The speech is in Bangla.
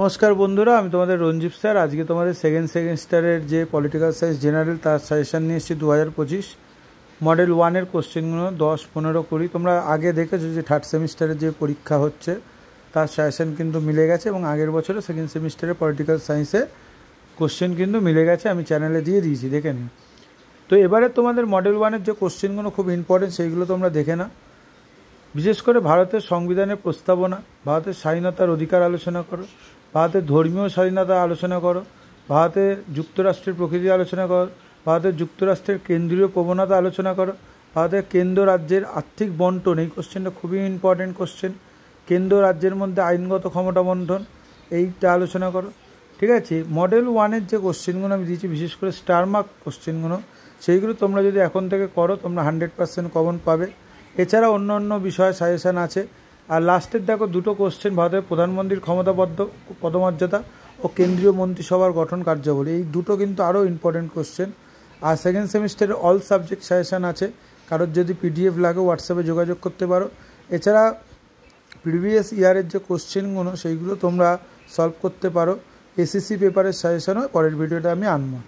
নমস্কার বন্ধুরা, আমি তোমাদের রঞ্জিত স্যার। আজকে তোমাদের সেকেন্ড সেমিস্টারের যে পলিটিক্যাল সায়েন্স জেনারেল তার সাজেশান নিয়ে এসেছি 2025 মডেল 1-এর কোশ্চেনগুলো 10, 15, 20। তোমরা আগে দেখেছো যে থার্ড সেমিস্টারের যে পরীক্ষা হচ্ছে তার সাজেশান কিন্তু মিলে গেছে, এবং আগের বছরে সেকেন্ড সেমিস্টারের পলিটিক্যাল সায়েন্সে কোশ্চেন কিন্তু মিলে গেছে, আমি চ্যানেলে দিয়ে দিয়েছি, দেখে নিই। তো এবারে তোমাদের মডেল 1-এর যে কোশ্চেনগুলো খুব ইম্পর্টেন্ট, সেইগুলো তোমরা দেখে নাও। বিশেষ করে ভারতের সংবিধানের প্রস্তাবনা, ভারতের স্বাধীনতার অধিকার আলোচনা করো, ভারতের ধর্মীয় স্বাধীনতা আলোচনা করো, ভারতের যুক্তরাষ্ট্রের প্রকৃতি আলোচনা করো, ভারতের যুক্তরাষ্ট্রের কেন্দ্রীয় প্রবণতা আলোচনা করো, ভারতের কেন্দ্র রাজ্যের আর্থিক বন্টন, এই কোশ্চেনটা খুবই ইম্পর্টেন্ট কোশ্চেন। কেন্দ্র রাজ্যের মধ্যে আইনগত ক্ষমতা বন্টন, এইটা আলোচনা করো। ঠিক আছে, মডেল 1-এর যে কোশ্চেনগুলো আমি দিয়েছি, বিশেষ করে স্টার মার্ক কোশ্চেনগুলো, সেইগুলো তোমরা যদি এখন থেকে করো তোমরা 100% কমন পাবে। এছাড়া অন্য অন্য বিষয়ে সাজেশান আছে। আর লাস্টের দেখো দুটো কোশ্চেন, ভারতের প্রধানমন্ত্রীর ক্ষমতাবদ্ধ পদমর্যাদা ও কেন্দ্রীয় মন্ত্রিসভার গঠন কার্যাবলী, এই দুটো কিন্তু আরও ইম্পর্টেন্ট কোশ্চেন। আর সেকেন্ড সেমিস্টারের অল সাবজেক্ট সাজেশান আছে, কারোর যদি পিডিএফ লাগে হোয়াটসঅ্যাপে যোগাযোগ করতে পারো। এছাড়া প্রিভিয়াস ইয়ারের যে কোশ্চেনগুলো সেইগুলো তোমরা সলভ করতে পারো। এসএসসি পেপারের সাজেশনও পরের ভিডিওটা আমি আনবো।